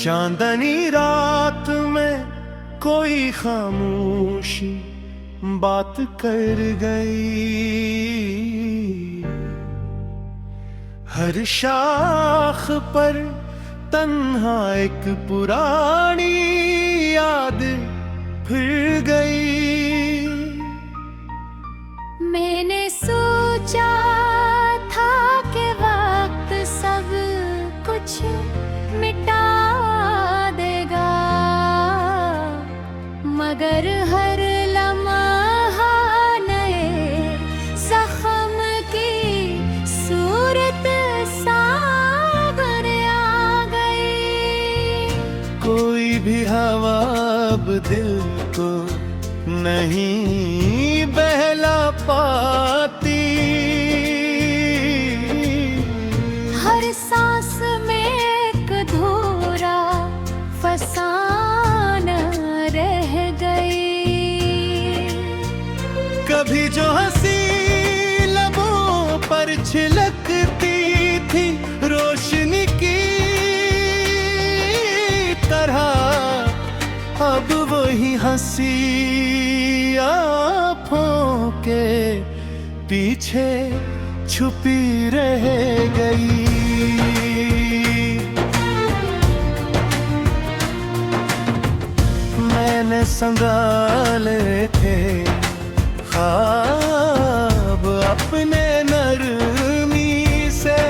चांदनी रात में कोई खामोशी बात कर गई। हर शाख पर तन्हा एक पुरानी याद फिर गई। मैंने सोचा था कि वक्त सब कुछ मिटा देगा, मगर हर लम्हा नए जख्म की सूरत सामने आ गई। कोई भी हवा अब दिल को नहीं बहला पाती। हर सांस में एक अधूरा फसाना रह गई। कभी जो हंसी लबों पर छिलकती थी रोशनी की तरह, अब वही हंसी आँखों के पीछे छुपी रह गई। मैंने संभाले थे ख्वाब अपने नरमी से,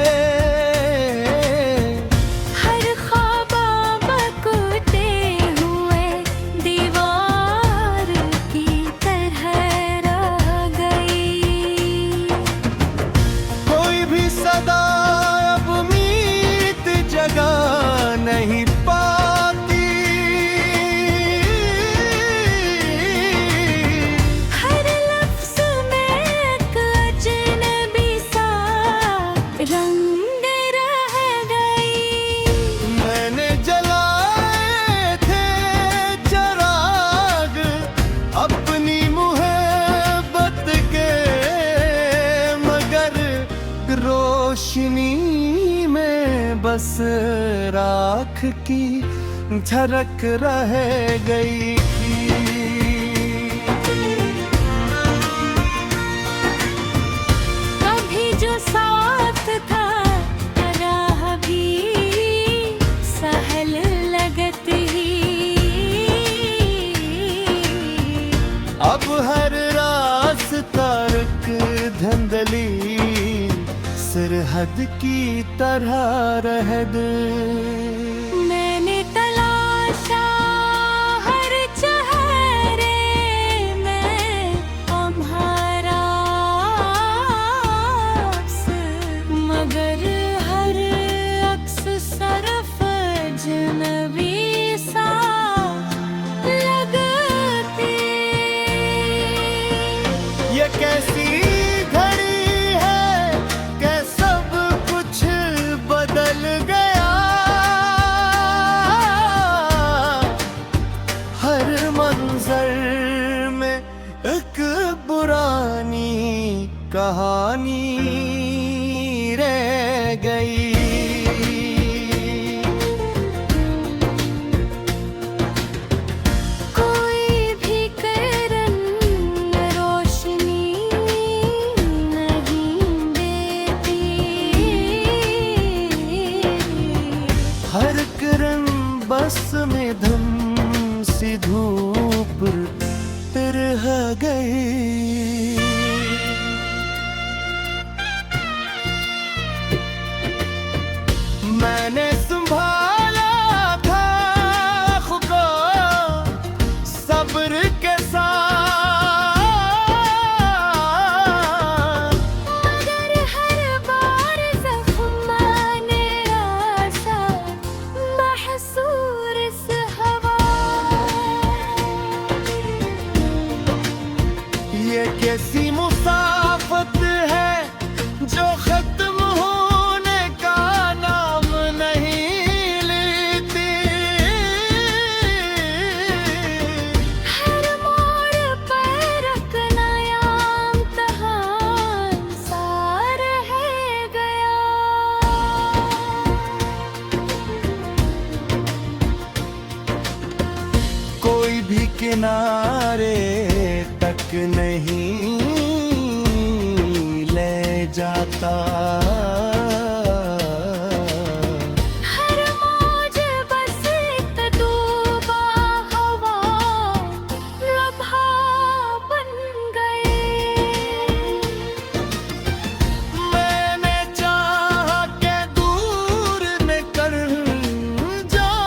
हर ख्वाब बकते हुए दीवार की तरह रह गई। कोई भी सदा अब उम्मीद जगा नहीं पाती। हर लफ्ज़ में एक अजनबी सा रंग रह गई। मैंने जलाए थे चिराग अपनी मुहब्बत के, मगर रोशनी में बस राख की झलक रह गई। कभी जो साथ था राह भी सहल लगती। अब हर रास्ता रुक धंधली सरहद की तरह रहद। मैंने तलाशा हर चेहरे में तुम्हारा अक्स, मगर हर अक्स सरफ अजनबी सा लगती। ये कैसी घड़ी है कि सब कुछ बदल गया। हर मंजर में एक पुरानी कहानी रह गई। कोई भी किरण रोशनी नहीं देती। हर किरण बस में धम सी धूप रह गई। मैंने संभाला था खुद को सब्र के साथ, मगर हर बार ज़ख्म ने आसा महसूर इस हवा। भी किनारे तक नहीं ले जाता। हर मौज बस एक डूबा हवा लम्हा बन गए। मैंने चाहा के दूर निकल जाऊं,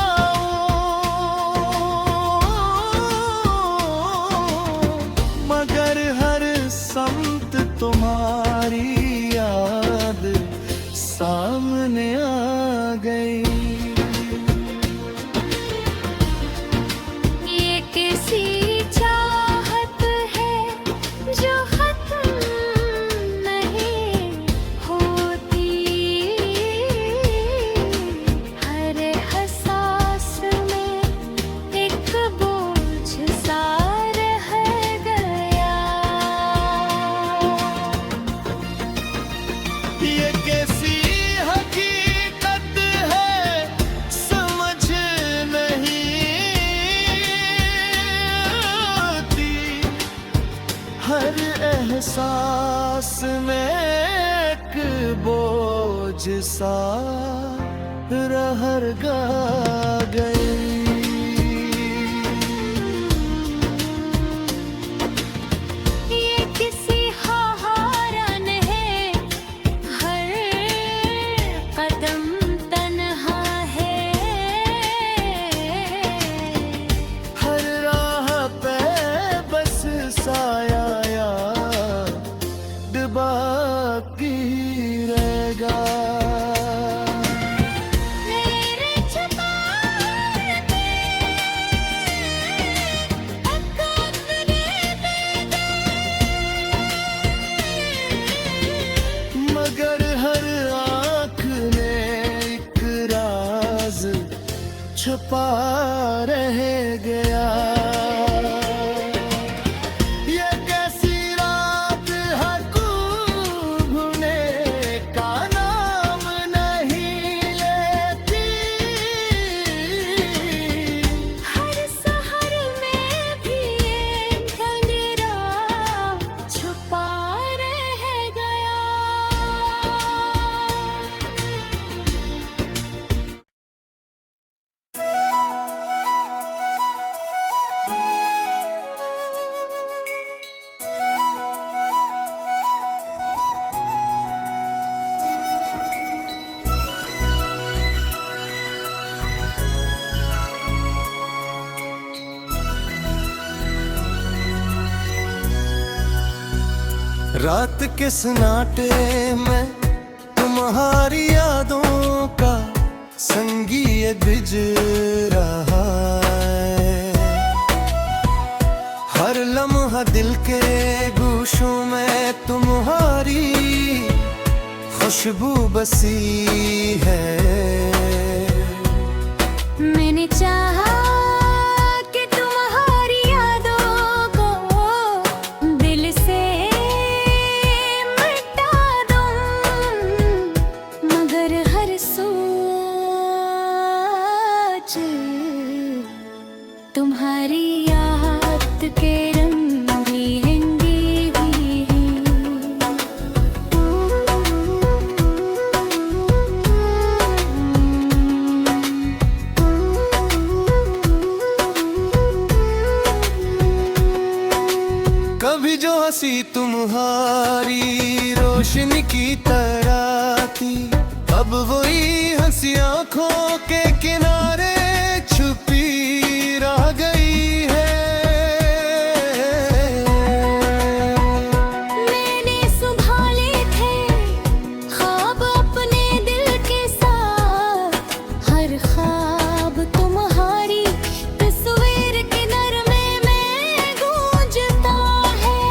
मगर हर संत तुम्हारी याद सामने आ गई। ये किसी चाहत है जो खत्म नहीं होती। हर एहसास में एक बोझ सा रह गया। ये कैसी हकीकत है समझ नहीं आती। हर एहसास में एक बोझ सा रह गा गई। ये किसी हाहारन है, हर कदम तन्हा है। हर राह पे बस साया याद बाकी रहेगा। मेरे छपाने अकबरे मगर हर आँख में एक राज छुपा रह गया। ये कैसी रात है भूलने का नाम नहीं लेती। हर सहर में भी एक अंधेरा छुपा रह गया। रात के सन्नाटे में तुम्हारी यादों का संगीत बिज रहा है। हर लम्हा दिल के गूशों में तुम्हारी खुशबू बसी है। मैंने चाहा कि तुम्हारी यादों को दिल से मिटा दूं, मगर हर सोच तुम्हारी याद के रंग बिरंगे भी कभी जो हंसी तुम्हारी रोशनी की तरह थी, अब वही हंसी आंखों के किनारे छुपी रह गई है। मैंने संभाले थे ख्वाब अपने दिल के साथ, हर ख्वाब तुम्हारी तस्वीर के नरमे में गूंजता है।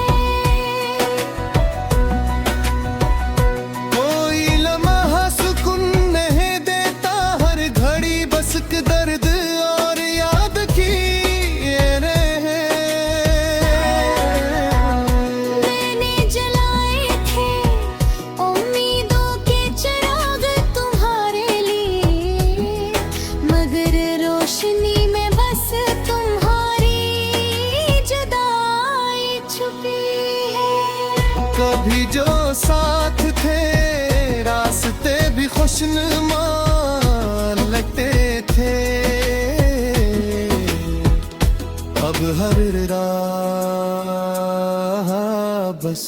कोई लम्हा सुकून नहीं देता, हर घड़ी बस के दर्द और याद की रहे। मैंने जलाए थे उम्मीदों के चिराग तुम्हारे लिए, मगर रोशनी में बस तुम्हारी रोशन मान लगते थे, अब हर राह बस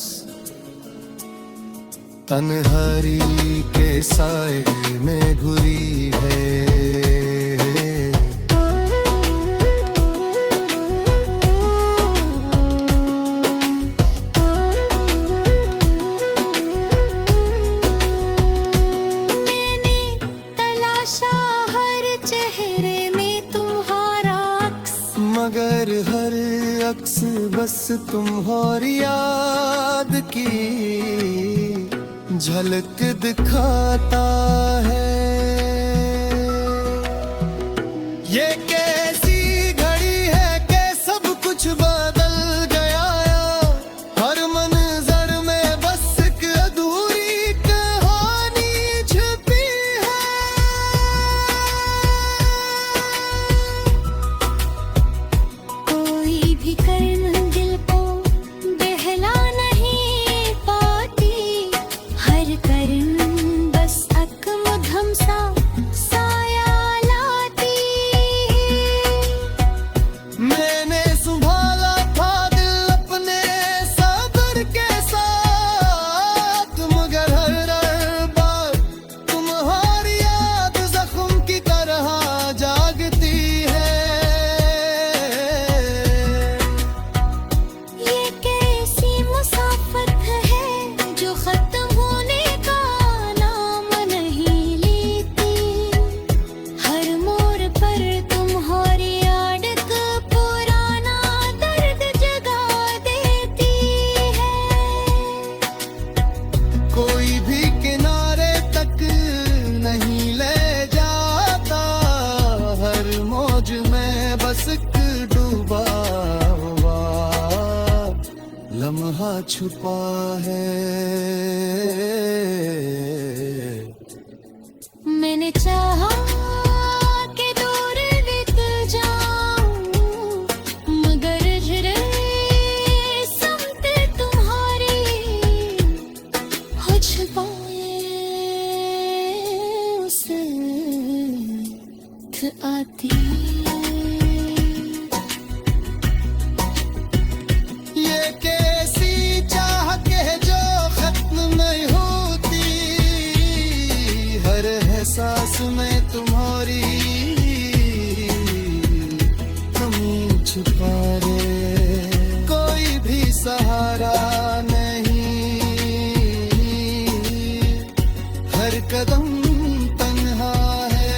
तन्हाई के साए में घुरी है। मैंने तलाशा हर चेहरे में तुम्हारा अक्स, मगर हर अक्स बस तुम्हारी याद की झलक दिखाता है। ये कैसी घड़ी है कि सब कुछ बदल गया, हर मंजर में बस एक अधूरी कहानी छुपी है। कोई भी कर्म दिल को बहला नहीं पाती, हर कर्म बस अकमुधम सा साया लाती। मैंने संभाला था दिल अपने सब्र के साथ, मगर हर बार तुम्हारी याद जख्म की तरह जागती है। ये कैसी मुसाफत है जो खत्म होने का नाम नहीं लेती, हर मोड़ पर तुम्हारी आड़क पुराना दर्द जगा देती है। कोई भी किनारे तक नहीं ले जाता, हर मौज में बस एक डूबा हुआ लम्हा छुपा है। मैंने चाहा कि दूर बीत जाऊं, मगर जरे समते तुम्हारी हो छुपाए उसे आती। ये कैसी चाह के जो खत्म नहीं होती, हर एहसास में तुम्हारी कमी छुपा रे। कोई भी सहारा नहीं, हर कदम तन्हा है,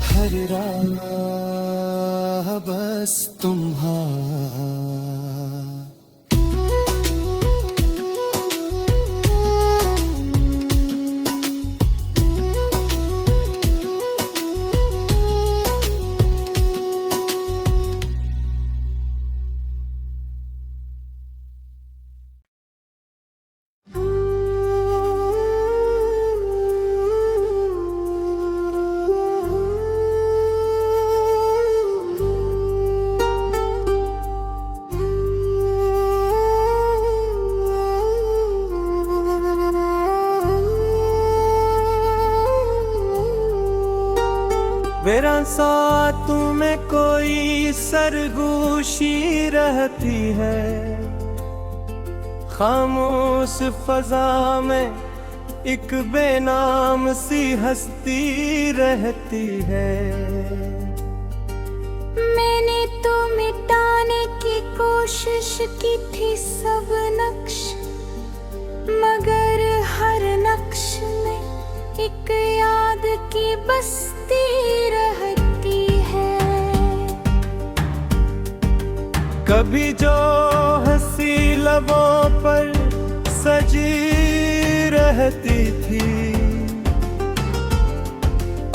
हर राह बस तुम्हारा। मेरा साथ में कोई सरगोशी रहती है, खामोश फजा में एक बेनाम सी हस्ती रहती है। मैंने तो मिटाने की कोशिश की थी सब नक्श, मगर हर नक्श में एक याद की बस्ती रहती है। कभी जो हंसी लबों पर सजी रहती थी,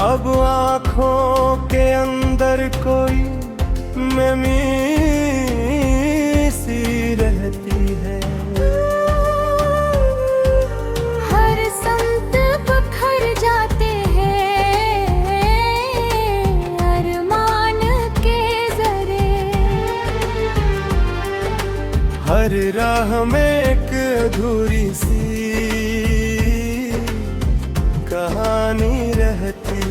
अब आँखों के अंदर कोई ममी सी रहती है। हर संत बखर जाते हैं अरमान के जरे, हर राह में एक अधूरी सी कहानी रहती।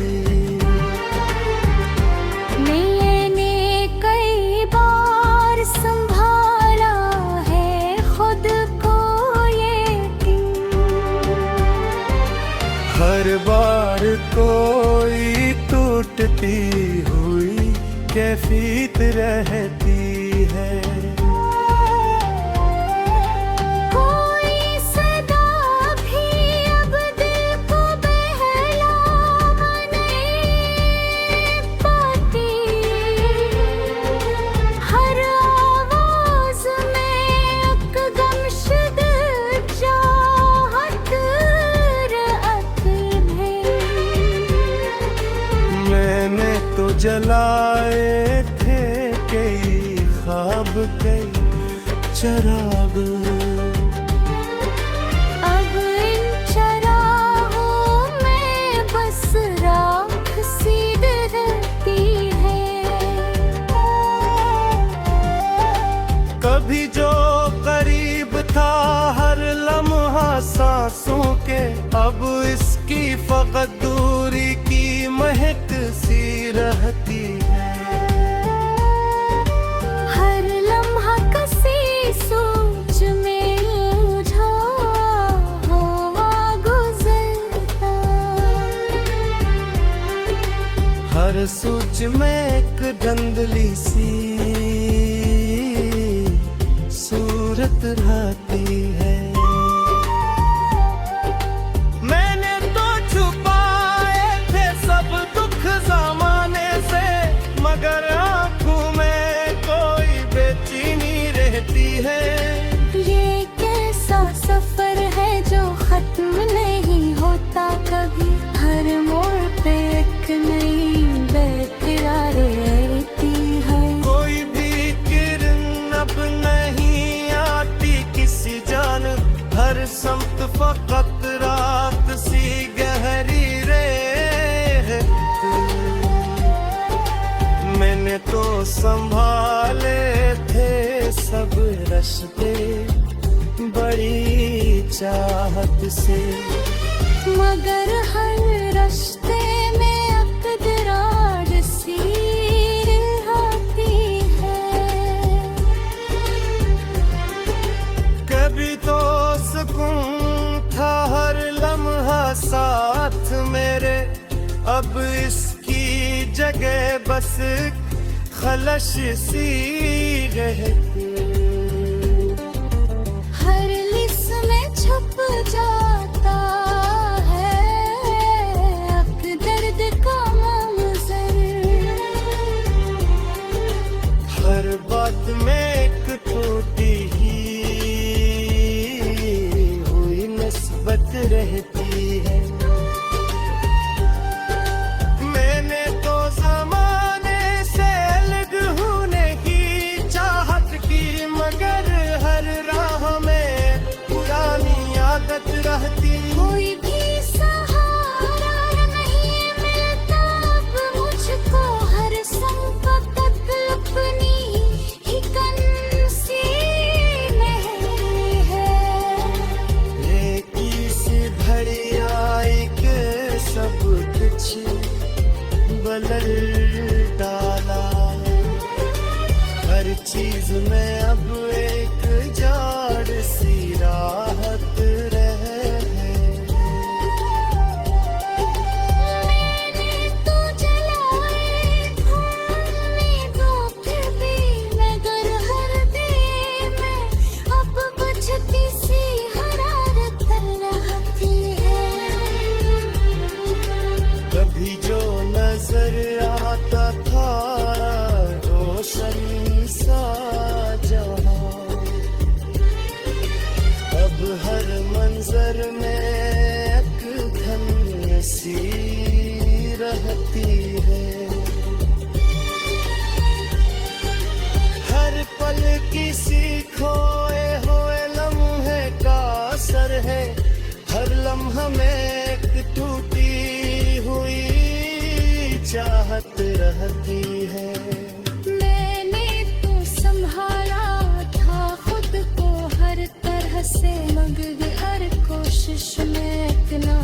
मैंने कई बार संभाला है खुद को यकीन, हर बार कोई टूटती हुई कैफियत रहती है। कोई सदा भी अब दिल को बहला नहीं पाती, हर आवाज में एक गमशुद चाहत रअत है। मैंने तो जलाए थे कई ख्वाब कई चराग, अब इन चरागों में बस राख सी रहती है। कभी जो करीब था हर लम्हा सांसों के, अब इसकी फकत दूरी की महक सी रहती है। हर लम्हा कसी सोच में उलझा हुआ गुजरता, हर सोच में एक धुंधली सी सूरत रहती है। मैंने तो छुपाए थे सब दुख ज़माने से, मगर आँखों में कोई बेचैनी रहती है। ये कैसा सफर है जो खत्म नहीं होता कभी, हर मोड़ पे एक नई बेकरार रहती है। कोई भी किरण अब नहीं आती किसी जान, हर समत फकत रात सी गहरी रहती। मैंने तो संभाले थे सब रास्ते बड़ी चाहत से, मगर हर रास्ते में अकदरार सी रहती है। कभी तो सुकून था हर लम्हा साथ मेरे, अब इसकी जगह बस खलश सी रहती। हर लिस में छुप जाता है अक दर्द का मंजर, हर बात में एक टूटी हुई निस्बत रहती है। मैंने तो ज़माने से अलग होने की चाहत की, मगर हर राह में पुरानी आदत रहती। कोई भी सहारा नहीं मिलता अब मुझको, हर संकट अपनी ही कनसी नहीं है। एक सी घड़ी आई के सब कुछ बदल डाला, हर चीज में अब एक जाड़ सी राहत रहे। मैंने तो जलाए उम्मीदों फिर भी, मगर हर दिल में अब बुझती सी हरारत रहती है। कभी जो नजर आता था रोशन सा जहां, अब हर मंजर में एक धन सी रहती है। हर पल किसी खोए हुए लम्हे का असर है, हर लम्हा में एक टूटी हुई चाहत रहती है। मैंने तो संभाला था खुद को हर तरह से, मगर हर कोशिश में इतना